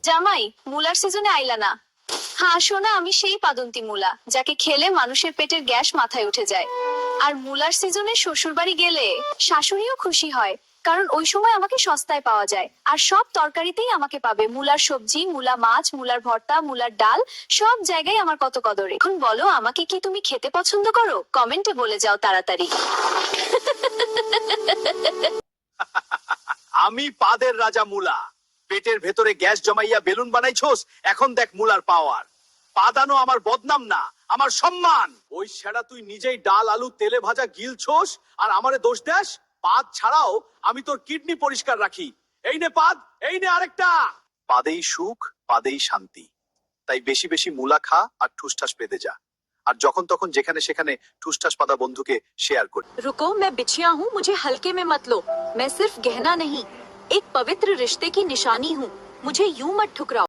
জামাই, মুলার সিজনে আইলা না। হ্যাঁ শোনা, আমি সেই পাদন্তি মুলা যাকে খেলে মানুষের পেটের গ্যাস মাথায় উঠে যায়। আর মুলার সিজনে শ্বশুর বাড়ি গেলে শাশুড়িও খুশি হয়, কারণ ওই সময় আমাকে সস্তায় পাওয়া যায়। আর সব তরকারিতেই আমাকে পাবে, মুলার সবজি, মুলা মাছ, মুলার ভর্তা, মুলার ডাল, সব জায়গায় আমার কত কদর। এখন বলো, আমাকে কি তুমি খেতে পছন্দ করো? কমেন্টে বলে যাও তাড়াতাড়ি। আমি পাদের রাজা মুলা। পেটের ভেতরে গ্যাস জমাইয়া বেলুন বানাইছোস, এখন দেখ মুলার পাওয়ার। পাদানো আমার বদনাম না, আমার সম্মান। ওই সেটা তুই নিজেই ডাল আলু তেলে ভাজা গিলছোস আর আমারে দোষ দেস। পাদ ছাড়াও আমি তোর কিডনি পরিষ্কার রাখি। এই নে পাদ, এই নে আরেকটা। পাদেই সুখ, পাদেই শান্তি। তাই বেশি বেশি মুলা খা আর ঠুসঠাস পেদে যা। আর যখন তখন যেখানে সেখানে ঠুসঠাস পাদা বন্ধুকে শেয়ার কর। रुको, मैं बिछिया हूँ, मुझे हल्के में मत लो। मैं सिर्फ गहना नहीं, एक पवित्र रिश्ते की निशानी हूँ। मुझे यूं मत ठुकराओ।